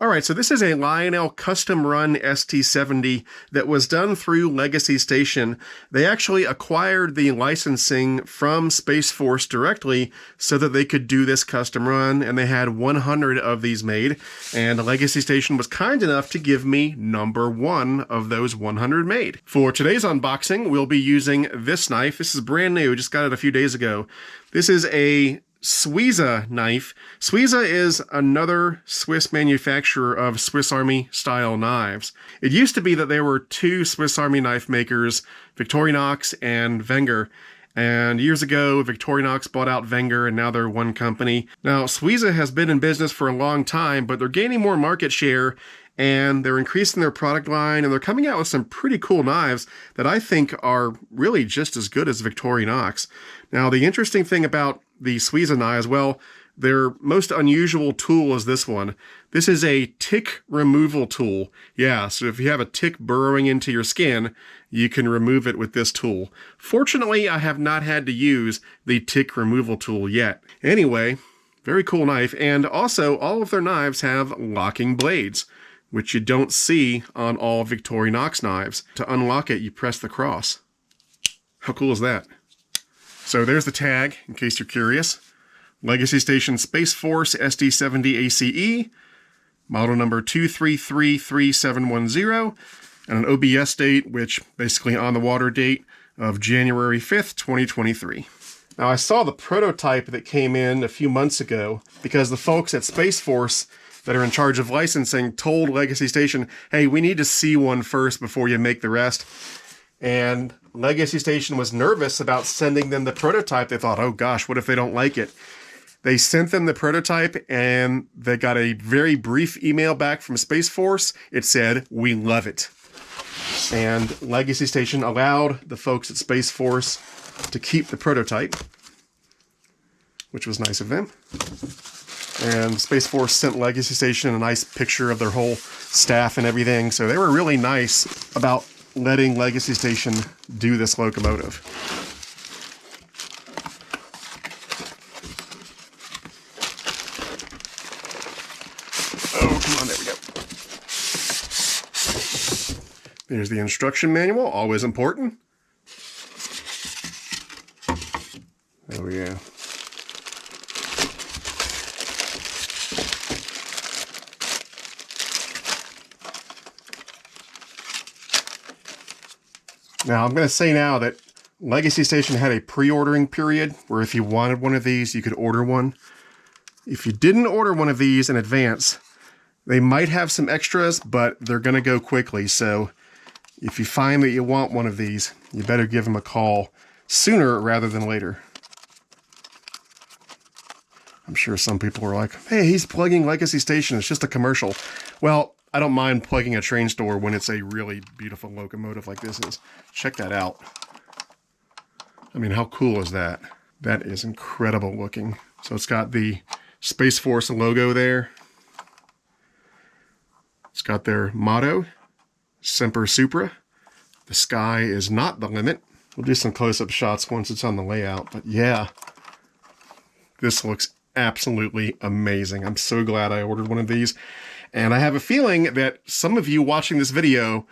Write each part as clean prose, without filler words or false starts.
Alright, so this is a Lionel custom run ST70 that was done through Legacy Station. They actually acquired the licensing from Space Force directly so that they could do this custom run, and they had 100 of these made, and Legacy Station was kind enough to give me number 1 of those 100 made. For today's unboxing, we'll be using this knife. This is brand new, just got it a few days ago. This is a Spece knife. Spece is another Swiss manufacturer of Swiss Army style knives. It used to be that there were 2 Swiss Army knife makers, Victorinox and Wenger. And years ago, Victorinox bought out Wenger, and now they're one company. Now, Spece has been in business for a long time, but they're gaining more market share, and they're increasing their product line, and they're coming out with some pretty cool knives that I think are really just as good as Victorinox. Now, the interesting thing about the Spece knives, well, their most unusual tool is this one. This is a tick removal tool. Yeah, so if you have a tick burrowing into your skin, you can remove it with this tool. Fortunately, I have not had to use the tick removal tool yet. Anyway, very cool knife, and also all of their knives have locking blades, which you don't see on all Victorinox knives. To unlock it, you press the cross. How cool is that? So there's the tag, in case you're curious. Legacy Station Space Force ST70 ACE, model number 2333710, and an OBS date, which basically on the water date of January 5th, 2023. Now I saw the prototype that came in a few months ago because the folks at Space Force that are in charge of licensing told Legacy Station, hey, we need to see one first before you make the rest. And Legacy Station was nervous about sending them the prototype. They thought, oh gosh, what if they don't like it? They sent them the prototype, and they got a very brief email back from Space Force. It said, we love it. And Legacy Station allowed the folks at Space Force to keep the prototype, which was nice of them. And Space Force sent Legacy Station a nice picture of their whole staff and everything. So they were really nice about letting Legacy Station do this locomotive. Oh, come on, there we go. There's the instruction manual, always important. There we go. Now, I'm going to say now that Legacy Station had a pre-ordering period where if you wanted one of these, you could order one. If you didn't order one of these in advance, they might have some extras, but they're going to go quickly. So if you find that you want one of these, you better give them a call sooner rather than later. I'm sure some people are like, hey, he's plugging Legacy Station. It's just a commercial. Well, I don't mind plugging a train store when it's a really beautiful locomotive like this is. Check that out. I mean, how cool is that? That is incredible looking. So it's got the Space Force logo there. It's got their motto, Semper Supra. The sky is not the limit. We'll do some close-up shots once it's on the layout, but yeah, this looks absolutely amazing. I'm so glad I ordered one of these. And I have a feeling that some of you watching this video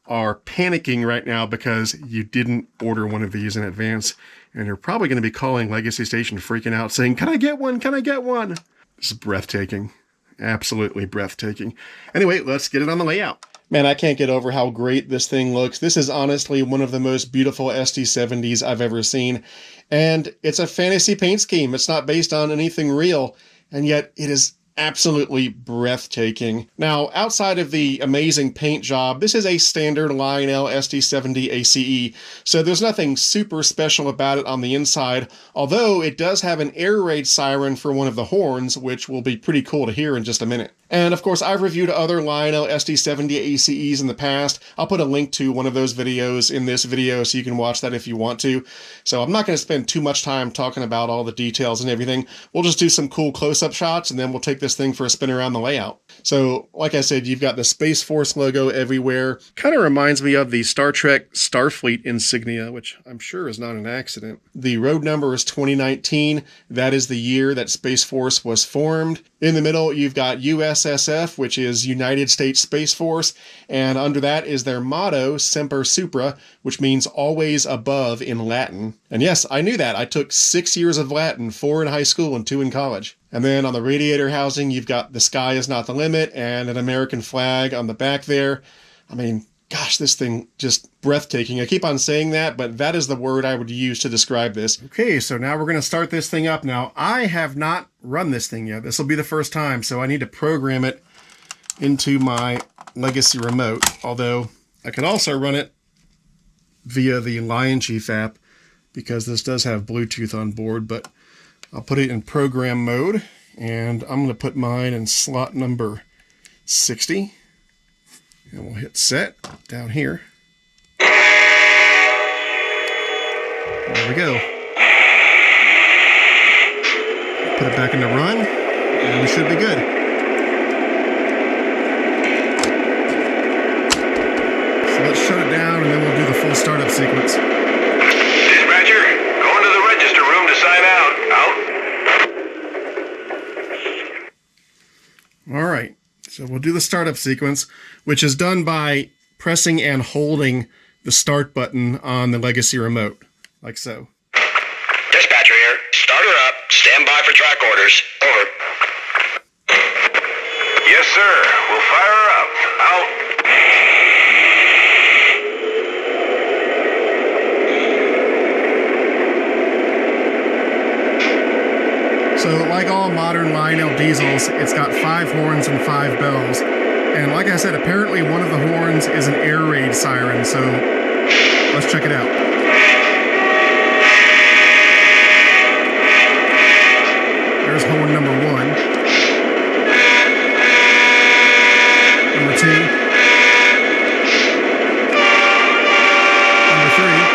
are panicking right now because you didn't order one of these in advance. And you're probably going to be calling Legacy Station freaking out saying, can I get one? Can I get one? This is breathtaking. Absolutely breathtaking. Anyway, let's get it on the layout. Man, I can't get over how great this thing looks. This is honestly one of the most beautiful ST70s I've ever seen. And it's a fantasy paint scheme. It's not based on anything real. And yet it is absolutely breathtaking. Now, outside of the amazing paint job, this is a standard Lionel ST70 ACE, so there's nothing super special about it on the inside, although it does have an air raid siren for one of the horns, which will be pretty cool to hear in just a minute. And of course, I've reviewed other Lionel ST70 ACEs in the past. I'll put a link to one of those videos in this video so you can watch that if you want to. So I'm not going to spend too much time talking about all the details and everything. We'll just do some cool close-up shots, and then we'll take this thing for a spin around the layout. So, like I said, you've got the Space Force logo everywhere. Kind of reminds me of the Star Trek Starfleet insignia, which I'm sure is not an accident. The road number is 2019. That is the year that Space Force was formed. In the middle, you've got USSF, which is United States Space Force, and under that is their motto, Semper Supra, which means always above in Latin. And yes, I knew that. I took 6 years of Latin, 4 in high school and 2 in college. And then on the radiator housing, you've got the sky is not the limit and an American flag on the back there. I mean, gosh, this thing just breathtaking. I keep on saying that, but that is the word I would use to describe this. Okay, so now we're going to start this thing up. Now, I have not run this thing yet. This will be the first time, so I need to program it into my Legacy remote, although I could also run it via the Lion Chief app because this does have Bluetooth on board, but I'll put it in program mode, and I'm going to put mine in slot number 60. And we'll hit set down here. There we go. Put it back into run, and we should be good. So let's shut it down, and then we'll do the full startup sequence. Dispatcher, go into the register room to sign out. Out. All right. So we'll do the startup sequence, which is done by pressing and holding the start button on the Legacy remote, like so. Dispatcher here. Start her up. Stand by for track orders. Over. Yes, sir. We'll fire her up. Out. So like all modern Lionel diesels, it's got 5 horns and 5 bells. And like I said, apparently one of the horns is an air raid siren, so let's check it out. There's horn number 1. Number 2. Number 3.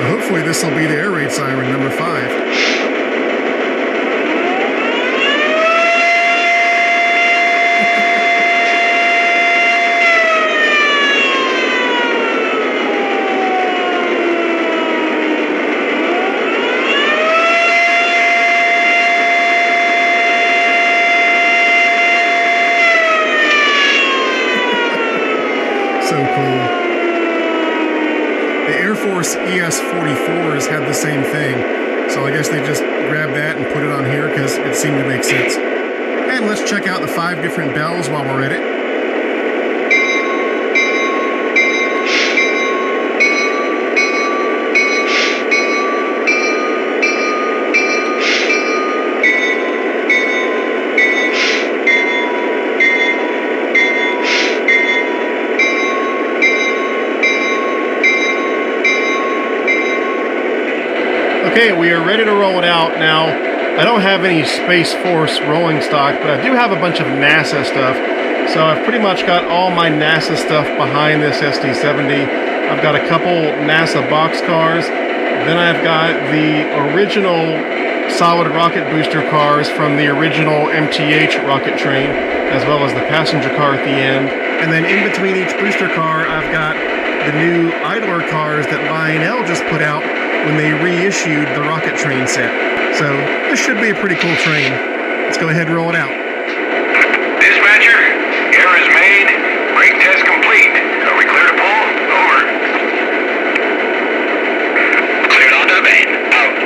Hopefully this will be the air raid siren number 5. So cool. The Air Force ES-44s had the same thing, so I guess they just grabbed that and put it on here because it seemed to make sense. And let's check out the 5 different bells while we're at it. Okay, we are ready to roll it out. Now, I don't have any Space Force rolling stock, but I do have a bunch of NASA stuff. So I've pretty much got all my NASA stuff behind this SD70. I've got a couple NASA boxcars. Then I've got the original solid rocket booster cars from the original MTH rocket train, as well as the passenger car at the end. And then in between each booster car, I've got the new idler cars that Lionel just put out when they reissued the rocket train set. So this should be a pretty cool train. Let's go ahead and roll it out. Dispatcher, error is made. Brake test complete. Are we clear to pull? Over. Cleared onto the main. Out.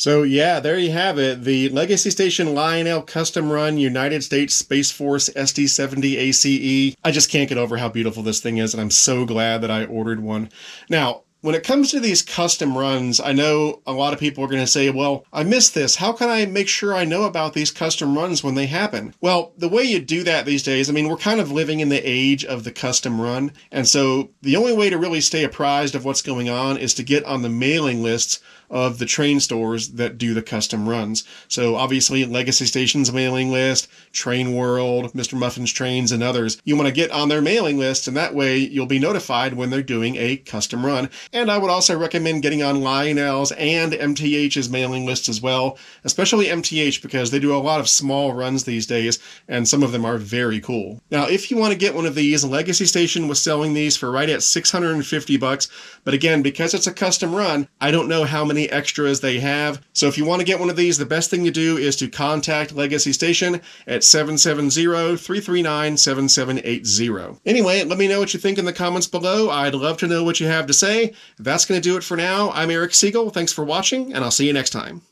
So yeah, there you have it. The Legacy Station Lionel Custom Run United States Space Force ST-70 ACE. I just can't get over how beautiful this thing is, and I'm so glad that I ordered one. Now, when it comes to these custom runs, I know a lot of people are going to say, well, I missed this. How can I make sure I know about these custom runs when they happen? Well, the way you do that these days, I mean, we're kind of living in the age of the custom run. And so the only way to really stay apprised of what's going on is to get on the mailing lists of the train stores that do the custom runs. So obviously Legacy Station's mailing list, Train World, Mr. Muffin's Trains, and others. You want to get on their mailing list, and that way you'll be notified when they're doing a custom run. And I would also recommend getting on Lionel's and MTH's mailing list as well, especially MTH because they do a lot of small runs these days, and some of them are very cool. Now, if you want to get one of these, Legacy Station was selling these for right at $650, but again, because it's a custom run, I don't know how many extras they have. So if you want to get one of these, the best thing to do is to contact Legacy Station at 770-339-7780. Anyway, let me know what you think in the comments below. I'd love to know what you have to say. That's going to do it for now. I'm Eric Siegel. Thanks for watching, and I'll see you next time.